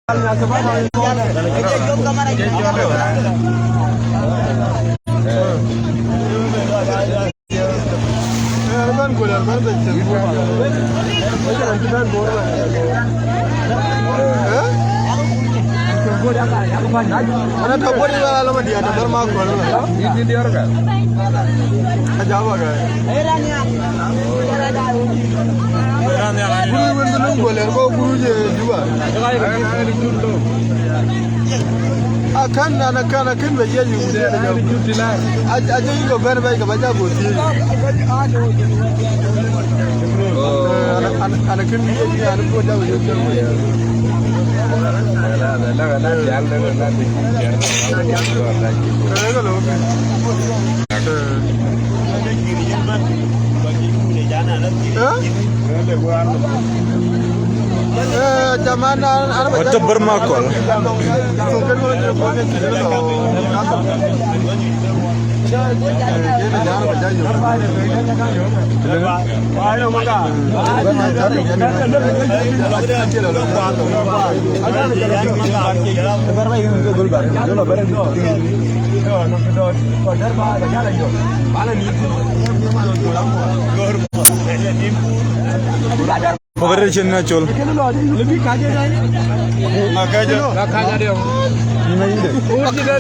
Ana tabori wala lama dia tabor ma ko la ini dia orga jawa ga guru wendu nang boler ko guru je juba akan ana kana kin be je yu de aje ko ber bay ga baja boti ana kin be je ana ko jaw yu Wata bermakol. Pagare chenna chol. Lebih kaje dai. Kaje dia.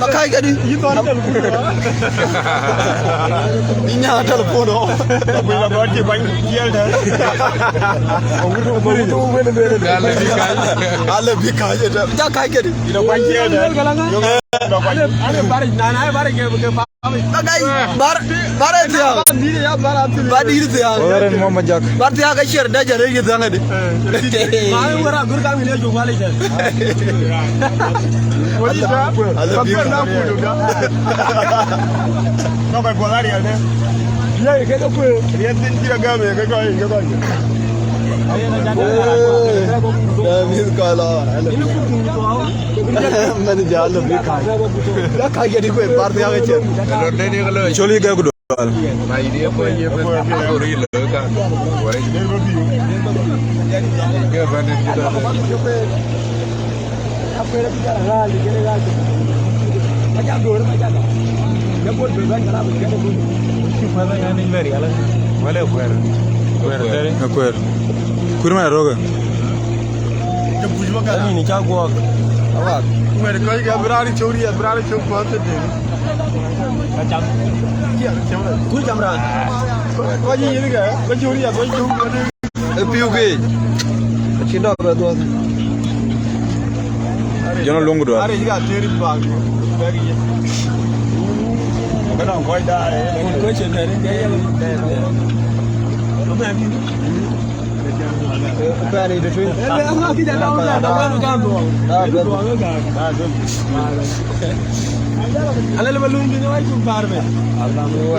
Pakai kadi. Itu antel. Inya telepon. Bila buat ke bank kial dah. Lebih kaje dah. Ja kai kadi. Bila bank kial dah. Ale bari nana bari ke Bagai bar tiya ba diri tiya Orang mau majak. bar tiya ka shir da jare ke zanga de ma wara gur ka mile jo wale je wali da ba na fu da no ba bolari ya ne ye ke da ku ye tin jira ga me ga David kala मैंने जाल भी खाया क्या खा गया देखो बाहर से आ गए चल रोने निकलो चोली गए गुड भाई ये पूरी लगा वही क्या बने अब मेरे भी रहा निकलेगा मजा दौड़ मजा जब वो दुर्गा खराब हो गया तो कुछ फायदा नहीं मेरी अलग वाले Akuer. Kurma roga. जब बुझवा का नहीं क्या हुआ अब मेरे कोई का बरारी चोरी है बरारी चोक बहुत दे अच्छा क्या कैमरा कोई कैमरा कोई ये नहीं है कोई चोरी है कोई चोक पीओके अच्छी ना कर दो Jangan longo doa. अरे इसका तेरी बात बैग ये बना कोई दा है कोई चल रहा है Pari de twin. Ama ki da lawo da ba ga do. Ala le balun ni wai kum par me.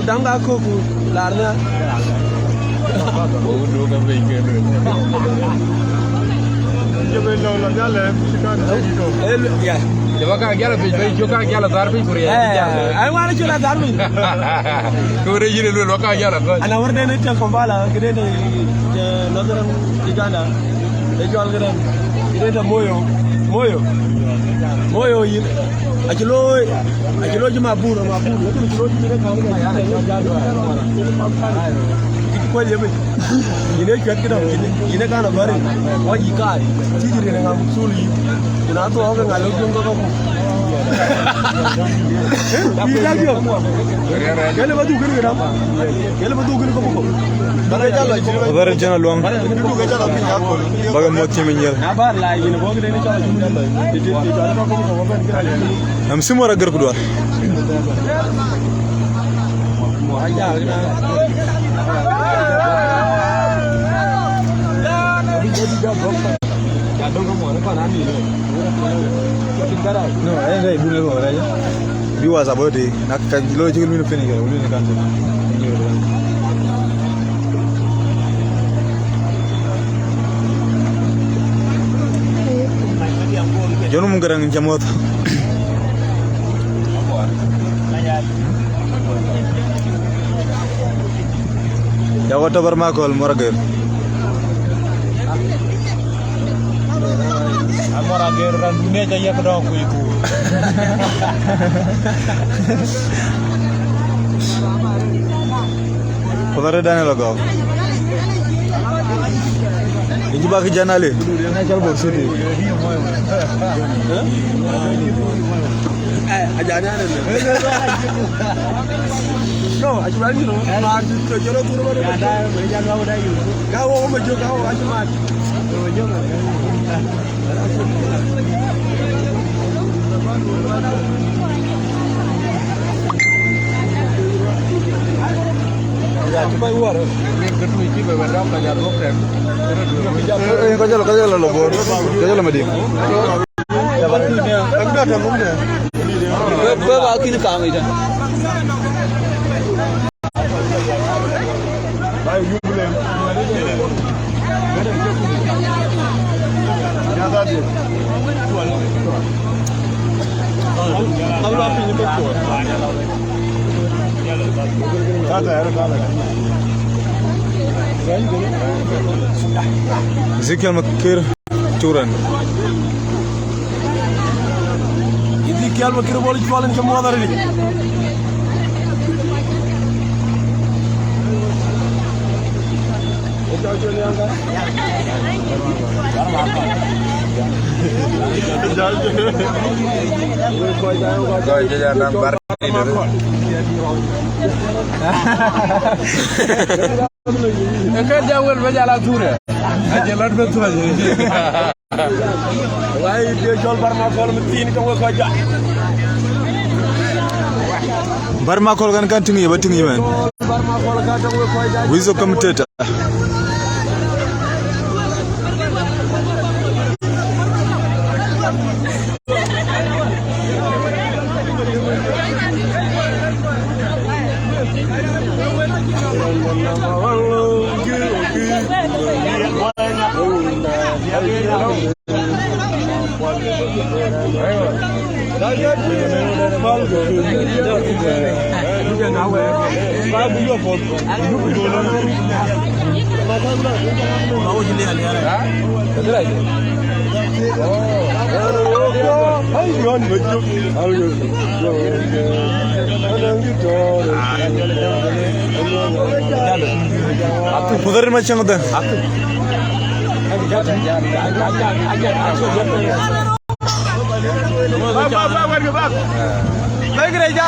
Danga ko ku larna. वो दो का भी के Je be lo la dale sikan do. Ya. जब का क्या ला फिर जो का क्या ला दार भी पूरी है Ai wani chula darmi. कोरे जी ले लो का क्या ला Ana warde ne ta kombala gide ne nazaran igana. E jo algaran. Gide da moyo yin. Akilo ji maburo. Lakini kilo ji ne kamu ya ya jado. Ko yebe. Gine kwat kida gine kana bare. Waji kai. Tijire ne ngam suli. Ina to ga ngalo jongo ko. Bisa jo. Kele badu kiri da. Kele badu kiri ko ko. Bare jalo ko. Pagare chena luang. Bidu ga jalo pi ya ko. Baga moti menjel. Na bar la yin bo gide ne chala jumla la. Titi jalo ko ko ban kira. Am simora gar kudua. Mo haya na. No, enggak ibu lelo aja. Biwa sabode. Nak lo jigil minu fini ga, ulu ni kan. Jono munggarang jamot. Ya wata bermakol moragir. Amora guerra dunia jaya kedong ku iku. Pagare dane lagaw. Inji ba ki janale. Na chal bor soti. Ajana ne. No, ajani no. Ma to jolo turu ba. Ada bejan wa da yu. Gawo ma jo gawo ajuma. Jo ma. Ya, coba luar. Kedua ini beberapa pelajar lokal. Kajal lo bor. Kajal madi. Enggak ada ngomongnya. Bawa kini kami dah. Baik, jubilee. Ya tadi. Kalau api ni betul. Ezekiel Makir Curan. Ezekiel Makir boleh jualan semua dari ini. Kan jawel berjalan turun. Jalan betul aja. Wah, dia jual barang kalau mesti ini kamu kerja. Barma kol kan tingi ba tingi man. Barang kalau kerja kamu kerja. Wizo commentator. Aku putar macam ada. Baik gereja.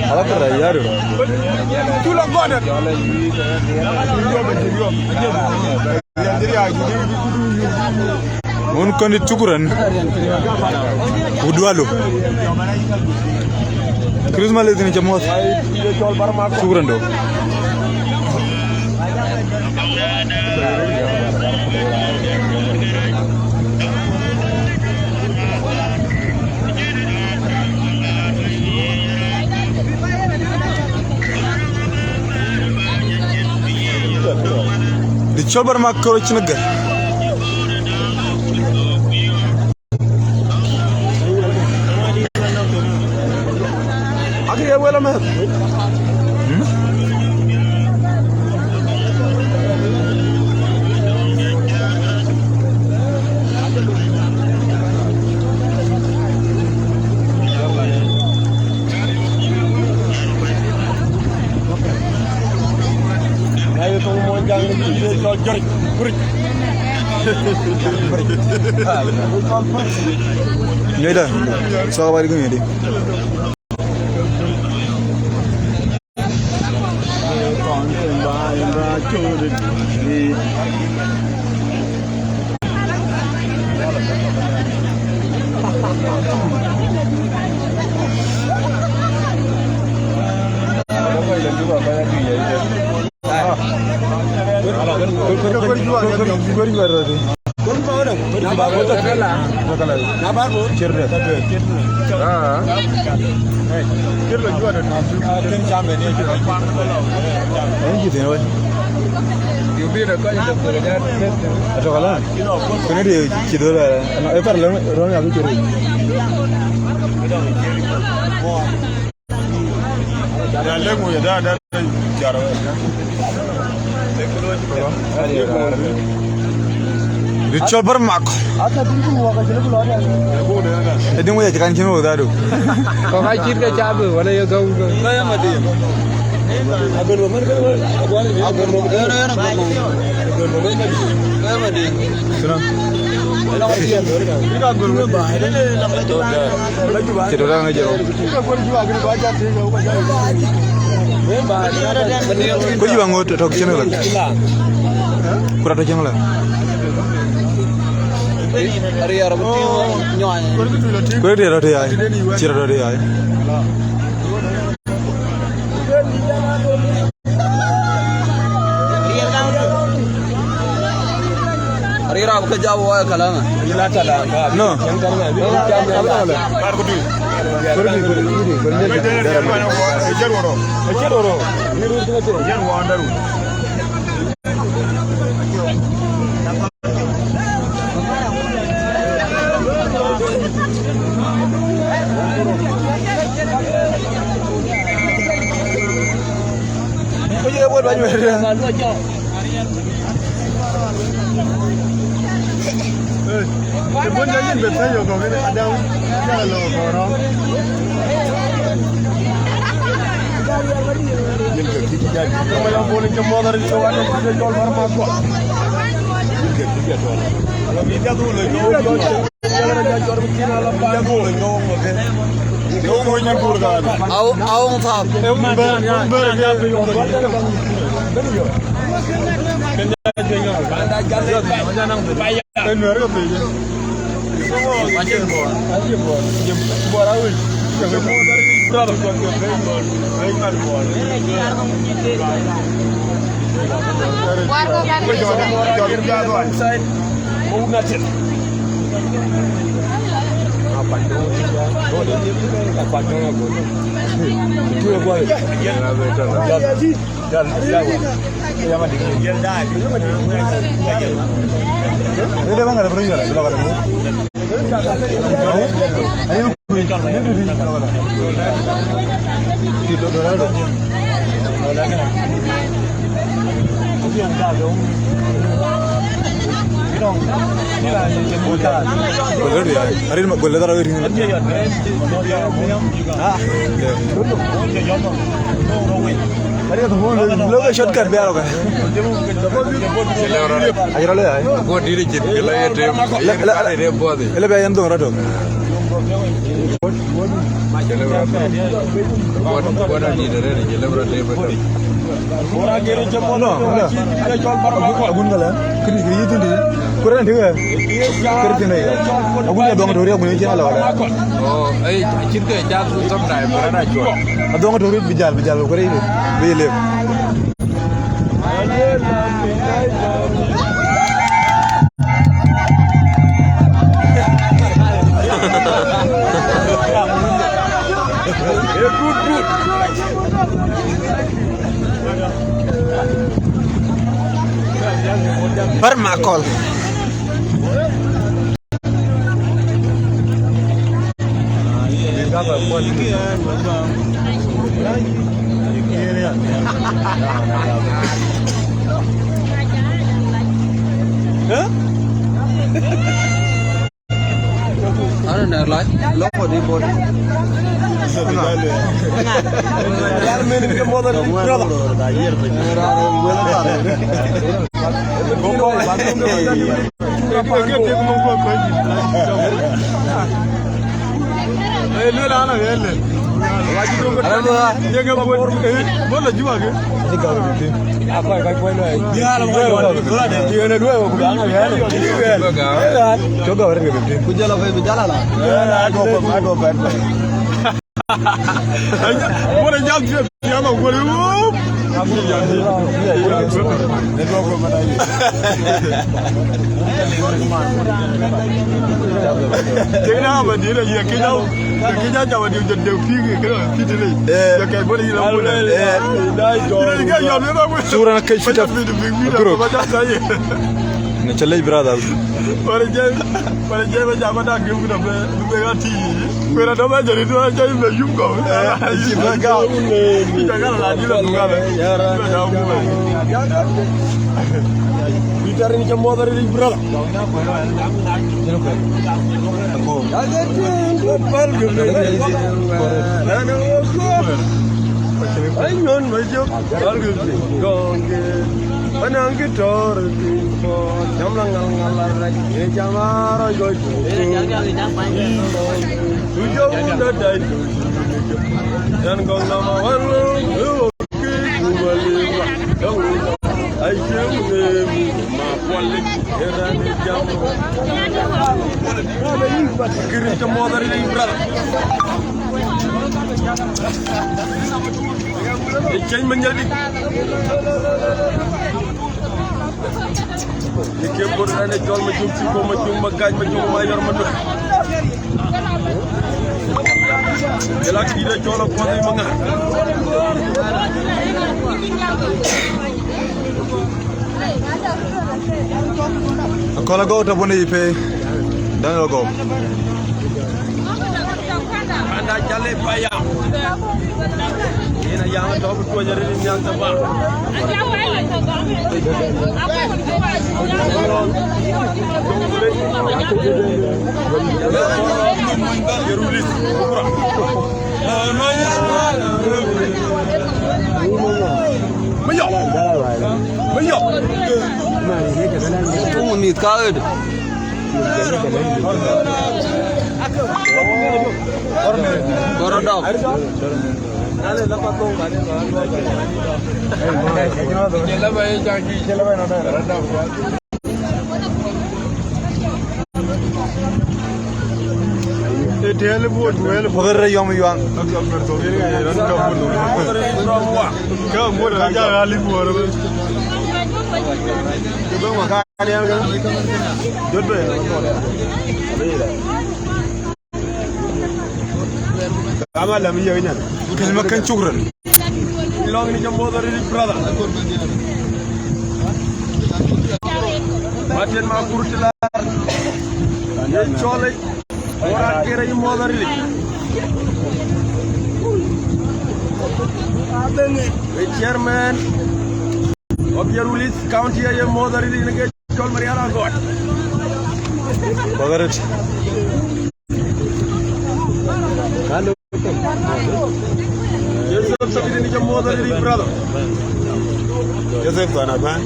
Ala kara yaru. Tulang godet. Mon kondi cukuran. Udwalu. Chris male dini jamot. Cukuran do. Dicoba makro cinaga. Akhirnya wala mah. Ayo tong monjang ni dia jual jerit. Ni dah. Soal balik ni dia. Atau kalau, kena dia cedera lah. Apa orang yang cedera? Dah lemu ya, dah jarang. Ritual bermak. Ini mau jadi kan kini udah tu. Kau kacir ke cabe, wala ya kau. Kaya mati. Agar nomor kan? Agar nomor. Kaya mati. Sudah. Ini agar nomor bahaya. Cedera aja. Kau juga ngot talk channel lagi. Kurang talk channel lagi. Hari Arab itu nyoy. Kau dia ada ya, cedera ada ya. Hari Arab kerja awal kalah. No. Bukan jangan bertanya kau ni ada kalau orang. Kalau boleh cuma dari cawan kita jual barang apa? Kalau kita tu lagi jual jual mungkin alam kita tu lagi okay. Kau mau nyambur kan? Awang faham. Benar ke tu? Macam bor. Bor awal. Semua dari berapa kau bor? Baiklah bor. Apa tu? Apa tu? Itu apa? Jalan. Yang mana? Jalan dah. Ini mana ada pergi jalan? Jalan mana? Ayo. Kita dorang. Yang jauh. Boleh dia. Hari ini boleh taruh ini. Hari itu logo shortcut biar apa? Ajar le. Gua diri cip, kelai dia. Dia buat ni. Ele biar yang tu orang tu. Buat ni dia ni. Jelek berat dia betul. Orang kiri jempol. Kita jual barang apa? Agun kalah. Kiri itu dia. Kurang dia. Kiri ni. Agun yang dua orang agun ni cina lah. Oh, cinta jatuh sampai berada jual. Dua orang bijal kurang ini. Bijal. Good. Bermakol. Ano na like? Loko di po. Yaar mene ke moda ni brother. Ayer pe. Gombo bathroom ke mongko ko. Lu la na gele. Waji to ko. Ye ga bola juwa ke. Jika begitu. Apa kai ko lo. Dia la ko. Dia na dua ko ga na gele. Coba orang begitu. Kujala vai bijala la. Go pa. Boleh jauh dia mau boleh. Kena apa dia lagi? Kena jawab dia jadi fikir kita ni. Jaga boleh hilang boleh. Surah nak kita. Macam saya. Challenge brother. Para jai macam mana game kita berapa tinggi. Pera nama jadi tu jai berjum kau. Jaga. Jaga lagi lah bukan. Jauh bukan. Bicara ni cuma dari brother. Pal game ni. Ayun macam pal game. Anang gitar itu, jamlang ngalar lagi, jamar aja. Tujuh muda dah itu, dan kau nama walau, kembali kau, ayam makwalik, kerana jam. Kiri semua dari Ibrah. Ikan menjadi. Ikan berada jual macam siko macam magai macam mayor macam. Jelak tidak jual apa lagi mangga. Kalau kau tak boleh ipe, dan kau. Anda jalan payah. Ini yang ada betul jadi ini yang sebab. Menyok. Tunggu ni kau. Korodok. Nale dapat tu balik. Jela bayi janji, jela bayi nada. Dia lebut, Mother yang yang. Kau muda aja kali buat. Kita makan yang kan. Jodoh. Kamu lama ya ini. Kita makan cukran. Long ni jumbo dari brother. Macam makur celar. Ini colek. Orang kira ini mau dari ni. Chairman of Yerulis County aja mau dari ni ke col Mariana God. Bagaret. Halo. Yusuf sabit ni mau dari brother. Yusuf tu anak kan?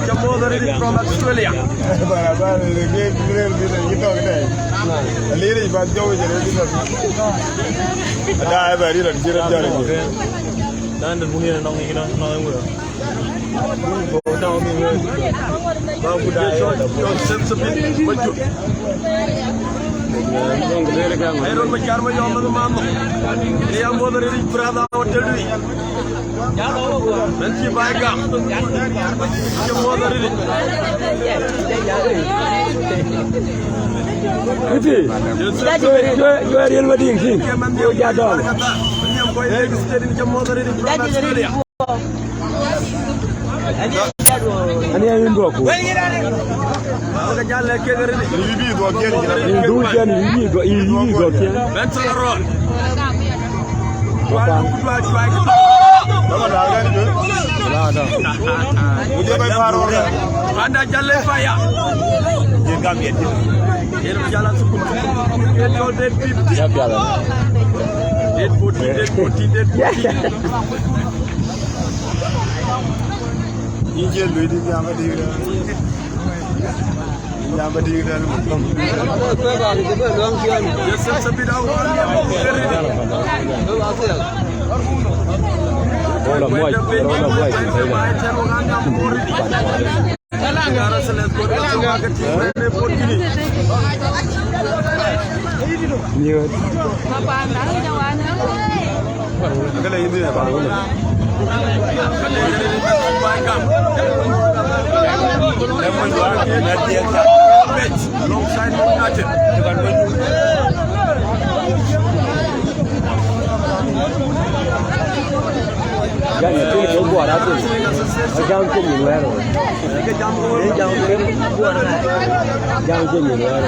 Jumbo dari from Australia. Barabar ni kita kita. Liri bas jauh jadi kita. Ada apa hari ni jiran jalan. Dan dunia nong ini nong mula. Nong mula. Bang budaya. Yusuf sabit baju. Iron macam mana yang mana mamu? Dia mau dari berada hotel ni. Nanti baiklah. Dia mau dari ni. Itu, jual real wedding sih. Yo jadol. Yang kau yang mesti ni mau dari Australia. Ani yang dua aku. Kita jalan ke dari ni. Ibi dua kian kita. Dua kian ini dua kian. Benson Road. Dua baik. Bapa dah kan tu? Dah. Mujhe baik baru ni. Anda jalan payah. Dia kami ada. Dia jalan cukup. Dia jual dead 50. Siapa yang? Dead 40. Ini luar di yang ada dia. Yang ada dia ni. Yusuf sabit awal. Orang muai. Negara selat kota cuma kecil. Report gini. Ni. Kalau ini ya baru. Alongside United. Jangan itu buat apa? Jam trên nhiều rồi. Jam trên nhiều rồi.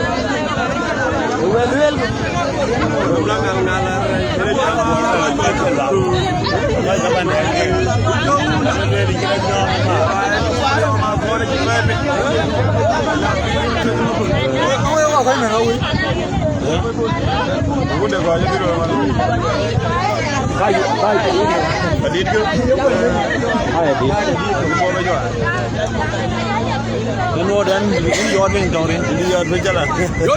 Nó đến giọt bên trong đấy, giọt bên chân là. Yo.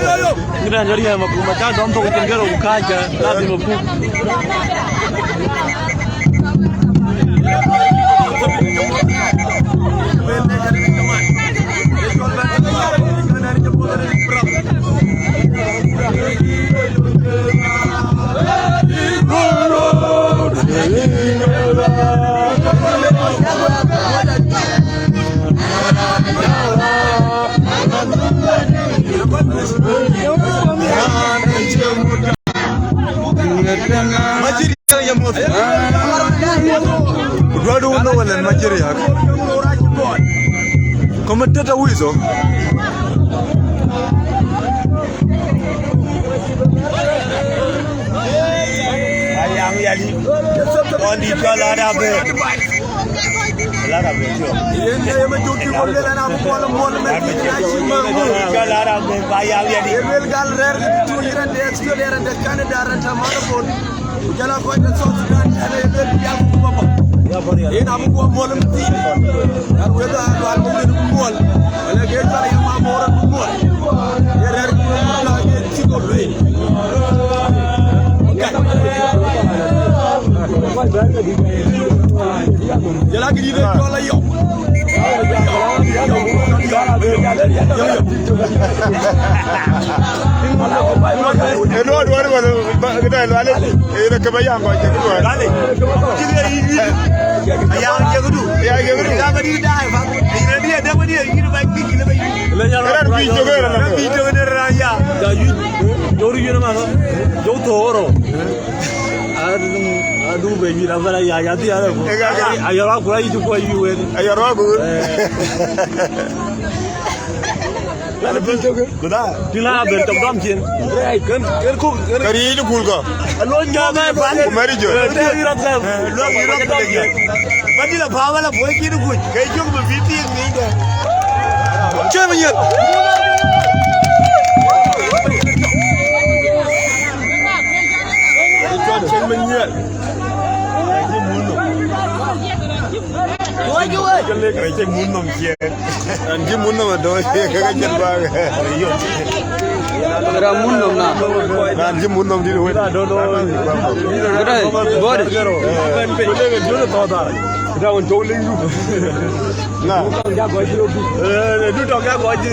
Cái này jadi mà cũng mà cha đón tôi trên cái đầu khai chứ, ta thì một phút. Majiri ya moto. Kudwadu uno wala majiri yako. Kama tata wizo. Ayam yali. Ondi kala dabe. Lara bejo. Yende majuki bolle na bola bola me. Kala dabe ayam yali. Ebel gal rer tu iran de exto de ran de Canada ran tamara bol. Jala ko de so sudan ale ebel ya ko baba. Ina bu ko bola mti. Yar weda wal mo de bol. Ala ge tara ya ma mora bol. Rer ko la ge ti ko le. Jala ki di ko la yo. Aduh baby, apa lagi ayat dia tu? Ayat aku lagi cukup ayat ini. Ayat aku. Lalu pintu ke? Sudah. Bila bentuk damcin. Kan kok? Kari itu cool kah? Luar jangan ban. Kemari jo. Luar irat kan. Luar irat kan. Bagi lah bawa lah boleh kiri cool. Kaya juga berfiti yang ni kan. Cuba menyet. Cuba menyet. Kerja munum sih, anji munum ada, kerja cerbang. Era munum na. Anji munum di luar. Kira boleh. Jodoh tahu tak? Kita orang jodoh itu. Nah, itu tak kaya kau je.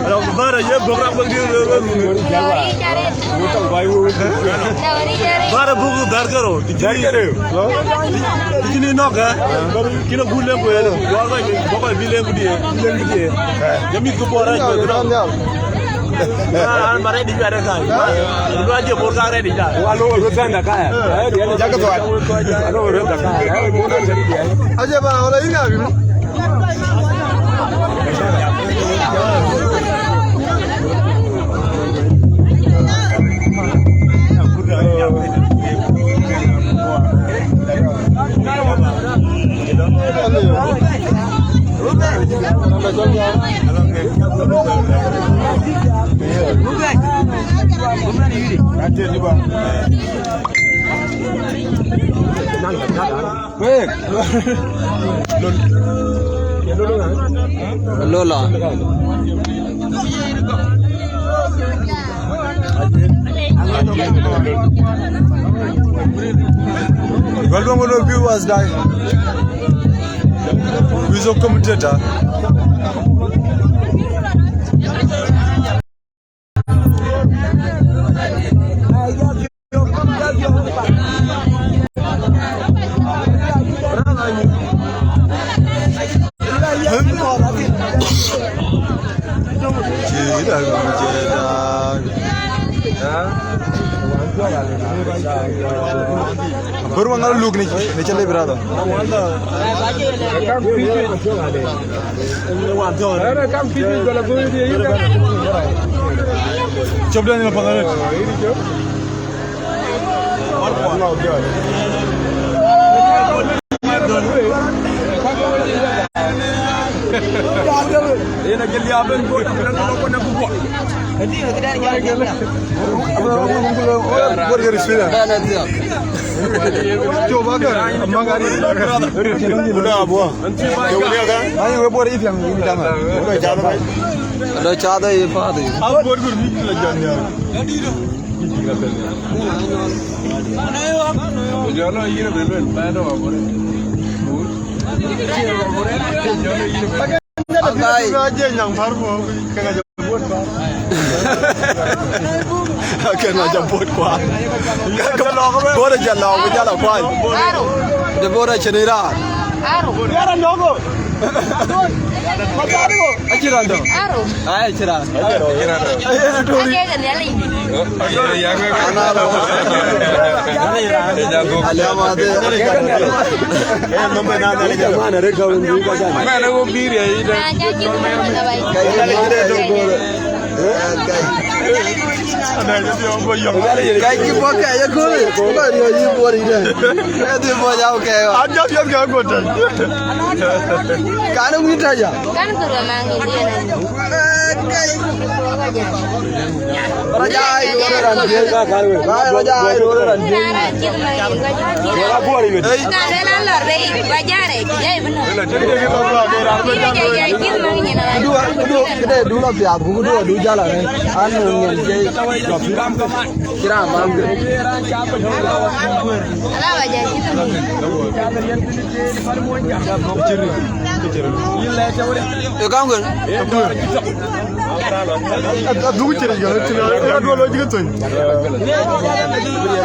Orang baru je program begini. Utang bayu. Baru buku darkaro. Darkaro. Ini nak kan? Kena bulan pun ada. Bagai bilang dia. Jami kuburan je. Ah, mari di mana kan? Lu aja borang ada di sana. Walau urusan dah kaya. Jaga tuan. Walau urusan dah kaya. Mudah jadi dia. Aja bang, orang ini apa? Lola. Welcome to the viewers, guys. Who's a commentator? baru mangal look ni chale brother coba ni pangal Ina geli aben ko na ko na buko. Hindi kita geli. Bor gari sila. Coba kan mangari. Udah abu. Coba dia kan. Ayo we bor ifyang ini dama. Udah jada bhai. Ada chada ye paade. Ab bor gur ni lag janne yaar. Jalo yine beben. Bado abore. Guys, aja yang baru kena jemput kuat. Kena jemput kuat. Boleh jalan, jalan kuat. Dia boleh cenera. Dia logo. Aciran tu. Ay aciran. Cái bó kẻ cho cô đi, cô là người như bùa đi đây. Cái tiền bùa nhau kẻ mà. Anh chấp nhận cái của trời. Cá nó nguyên trời à? Cá nó cứ mang nhìn đi này. Cái Raja ai đồ nó làm chuyện ra cái người. Raja ai đồ nó làm chuyện. Nó bùa đi mình. Cái này là lợn đấy, Raja đấy, vậy bên này. Cái này đủ là đẹp, cũng đủ giá là này. Anh ngồi chơi kiram bang yo kamu kan dulu cerita jalan dua lagi kan tuh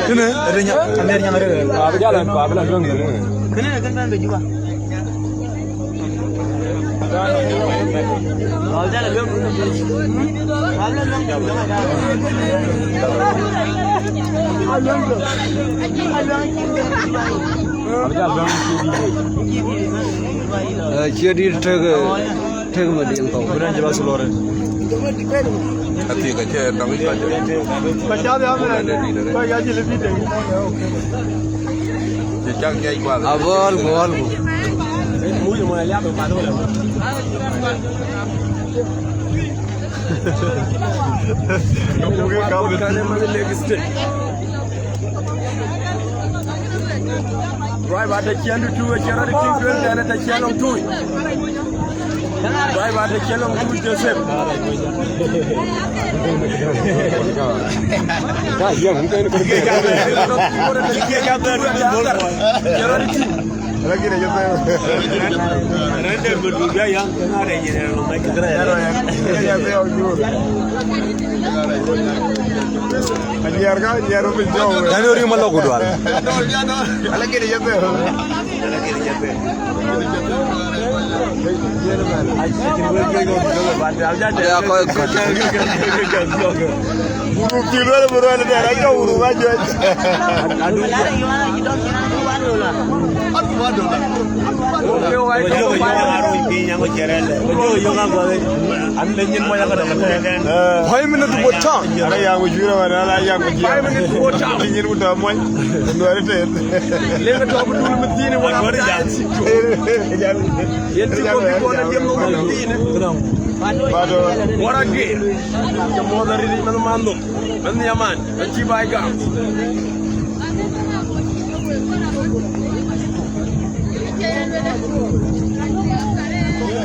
ini adanya kameranya ada jalan Pabla dong kena kan baju bah jadi trek mati yang tahu. Benar jelas seluar. Hati kecil, tapi baca. Baca dia apa? Baca aja lebih deh. Sejak dia ikut. Abal. Mui mau lihat apa tu lah. Mungkin kau betul mana lagi stick. Drive ada kian tu, cara di tim tu ada tak kian long tu. Drive ada kian long tu Joseph. Dah, yang mungkin itu kerja. Cara di tim. Lagi ni je tu. Render berdua yang ada je dalam mereka kerja. Ya, saya jujur. Biar rupin jauh. Jangan orang malu kuduar. Lagi ni je tu. Ada kau buru kilo ada buru ada ada kau buru aja. Aduh. Why minute to watch out? Ada yang ujung ada yang ujung. Why minute to watch out? Ingin udah moy. Dua hari. Lewat dua puluh menit ni orang berjalan. Yang tu orang dia mau menit. Orang gay. Semua dari mana manduk. Mana nyaman. Benci baik am.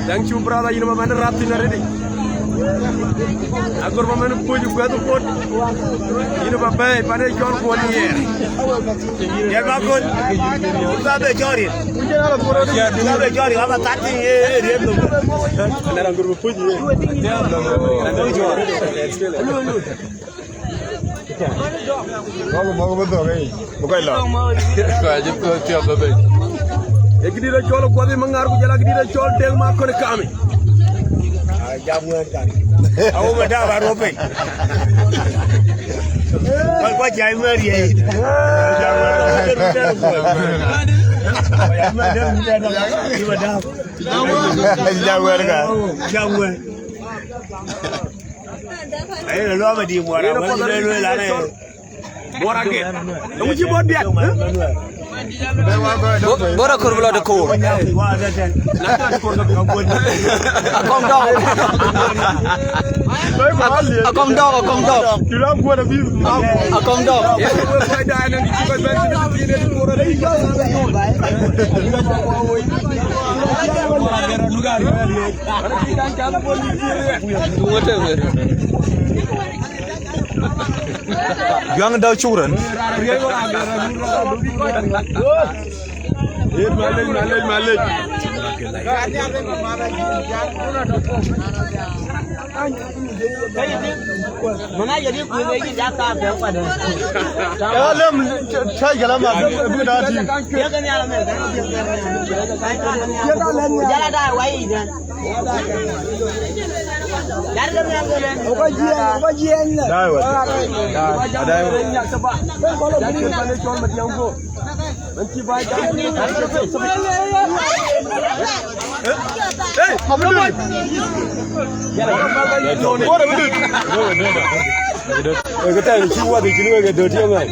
Thank you brother, ini mana ratin hari ni. Agar mana puju gua tu pun. Ini bapak, pada jual kuat ni. Ya bagus. Kita berjari. Kita berjari. Apa tadi dia tu. Anda anggur puju. Anda jual. Mau betul ni. Bukan lah. Kau aja tu tiap bapak. Ekdi ra cholo ko de mangar ko jala ekdi ra chol deng ma ko ne kami jamwe kan awu mata ba rope ko jai mari ai jamwe ai lo ma di mora ba lo la ne mora ke mu ci bod biat bora kor bula de ko akong dog yang da churan malej mana jadi kulit ini jatah berapa dah? alam chai galam bida di Dia kan yang alam kan? Jalan dah, wai dah. Jalan yang jalan. Obajian. dai wa dai Sebab kalau beli mana jual mati yang go. Nanti baik ni. hey abdul bora bidut cái tay này chịu qua thì chỉ nuôi cái đợt thiêng này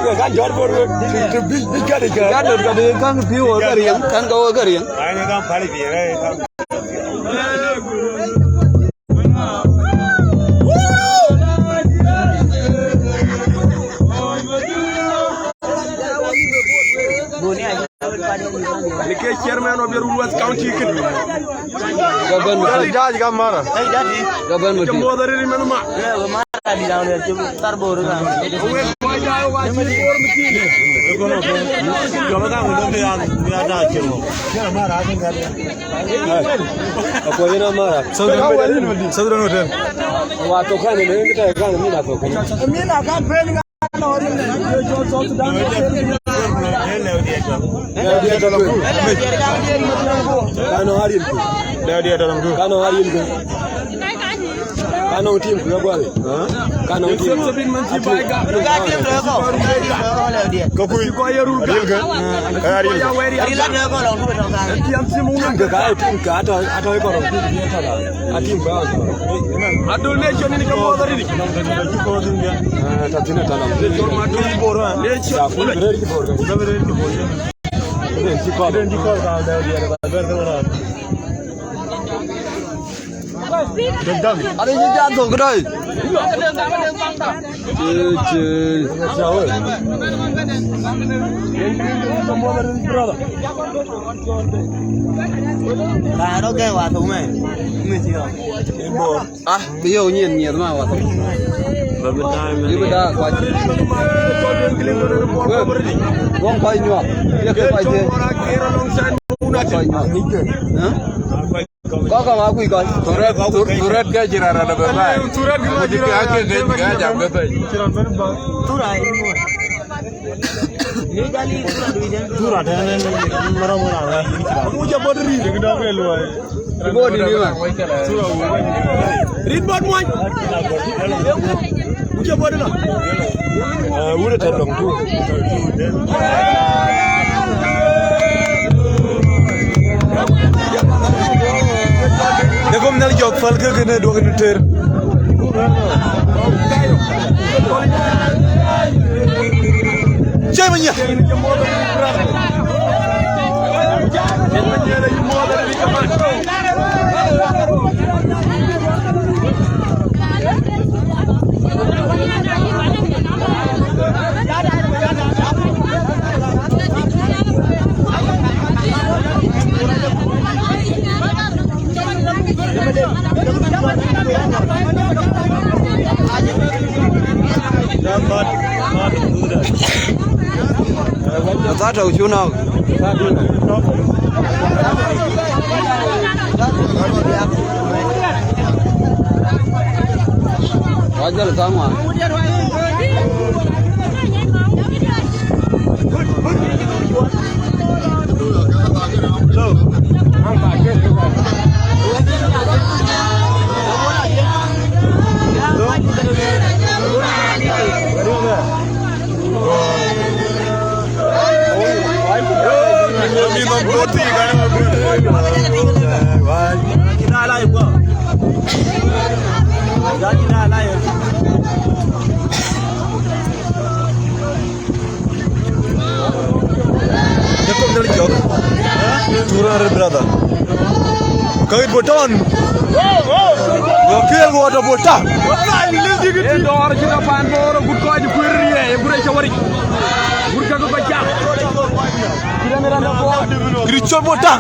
cái gan giọt bor cái big cái này cái đợt cái này kan phiêu ở cái riêng kan câu ở cái riêng ai ne kan phali bi re kan Like chairman of your Ruas County. Judge Gamara. government The mother remember. Mana di dalam dia cuma tarbor kan. Kalau kan udah dia ada cuma. Ya marah kan. apa ini nama Southern Hotel. waktu kan ini kita kan mina tu Mina kan beli kan orang ni. Jual sedang. dia dalam tu kano harin tu Dia dalam tu. kano harin tu kano tim tu apa kano tim Juga dia berapa? Dia. Kau ya rule kan? Hari Hari lagi apa orang tu betul kan? Tiam si mungkin. ke kaya tim ke atau apa orang tu dia tak ada tim berapa Adul nation ini kamu mother ini. tak sini tanam Adul boran. ya full berer ki bor ini si kau ada je jatuh ke dah jauh Kalau ke waktu mana? Mesti lah. ah bio nhiên nhiên mà waktu ini beda kuat wong pai nyok dia ke pai dia pai nyok có con áo quy coi Surat ke jiran ada berapa? Surat gimana Jadi ke jam berapa? Tu lah ini. Ni kali Surat ada marah-marah. Kamu je bodri dengan apa lu? ibu di ni mah Ritbot muan. Uja bodri lah. udah tolong tu देखो मैंने जॉब फल के कितने दो कितने तेर जय भैया giá trầu chú nào có rất là sáng mà Hello. brother. Kait botan. Wakil gua ada botan. Ini orang kita panpor, gurka aja kuiri ya, gurka cawari, gurka tu baca. Kira merah nak Grichol botan.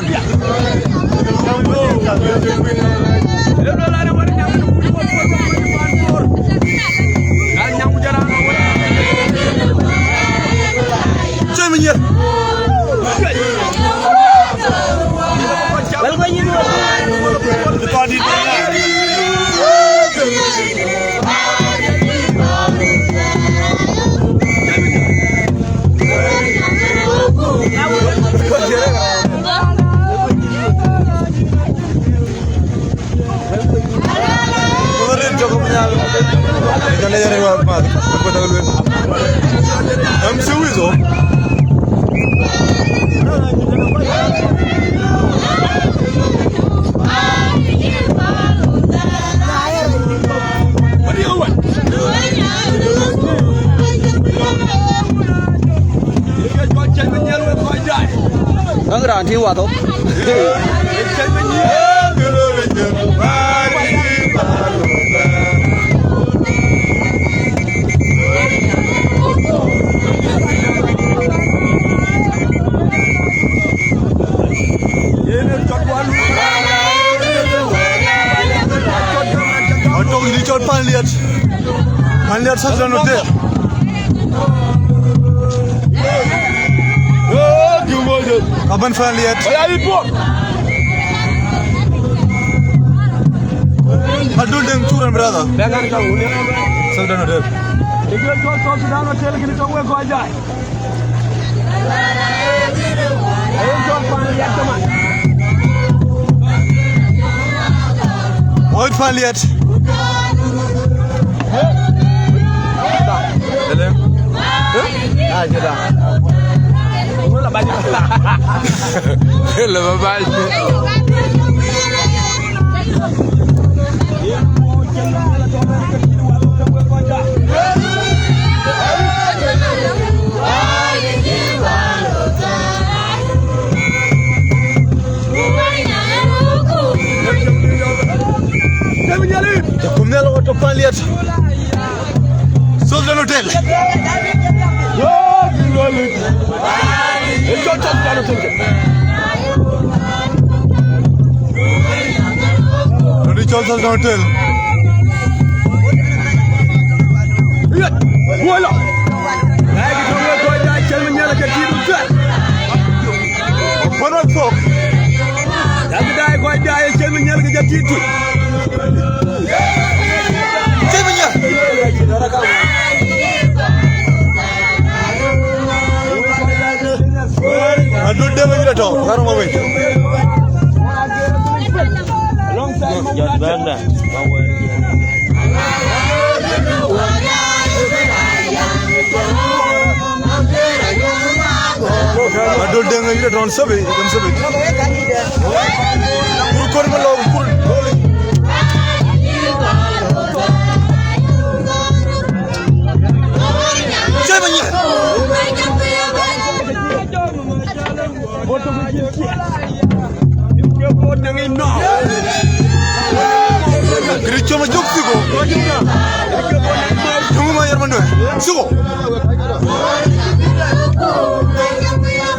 Cai menyir. Anggaran di waktu. Lihat saja nanti. Abang fan lihat. Aduh deng curang berada. Sudah nanti. Oit fan lihat. Ah, sudah. Lebih baik. Kumnel auto lihat. Sultan Hotel. Sultan Hotel. Lihat, bola. Lagi dua kau dah jalan nyala ke tiru tu. Mana sok? Lagi dah kau dah jalan nyala ke tiru. Cemenya. Aduh dia mengira dong, sekarang mau baik. Jangan bangga. Aduh dia mengira dong sabi, jam sabi. Ukur malu, ukur. Cemenya. Gericho majuk sigo. Tunggu mayar mana? Sigo.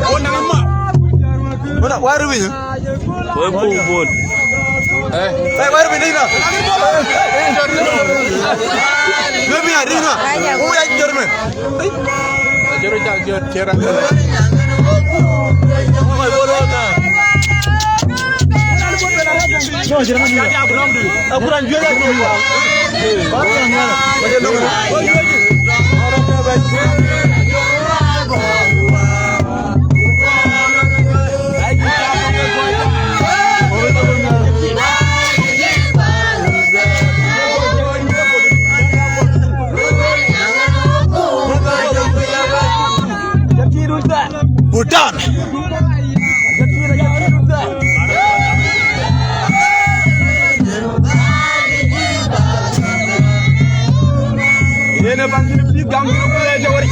Oh nama mak. Mana waru ni? Bubun. Waru ni na. Lebih ada na. Oh ya Jerman. Jerman. No, Jerman ni. Akuran jual aku ni. Macam mana? We're done. Yene bang ni bi gam ko le jawari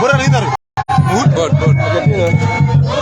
Bora nang idar. Good.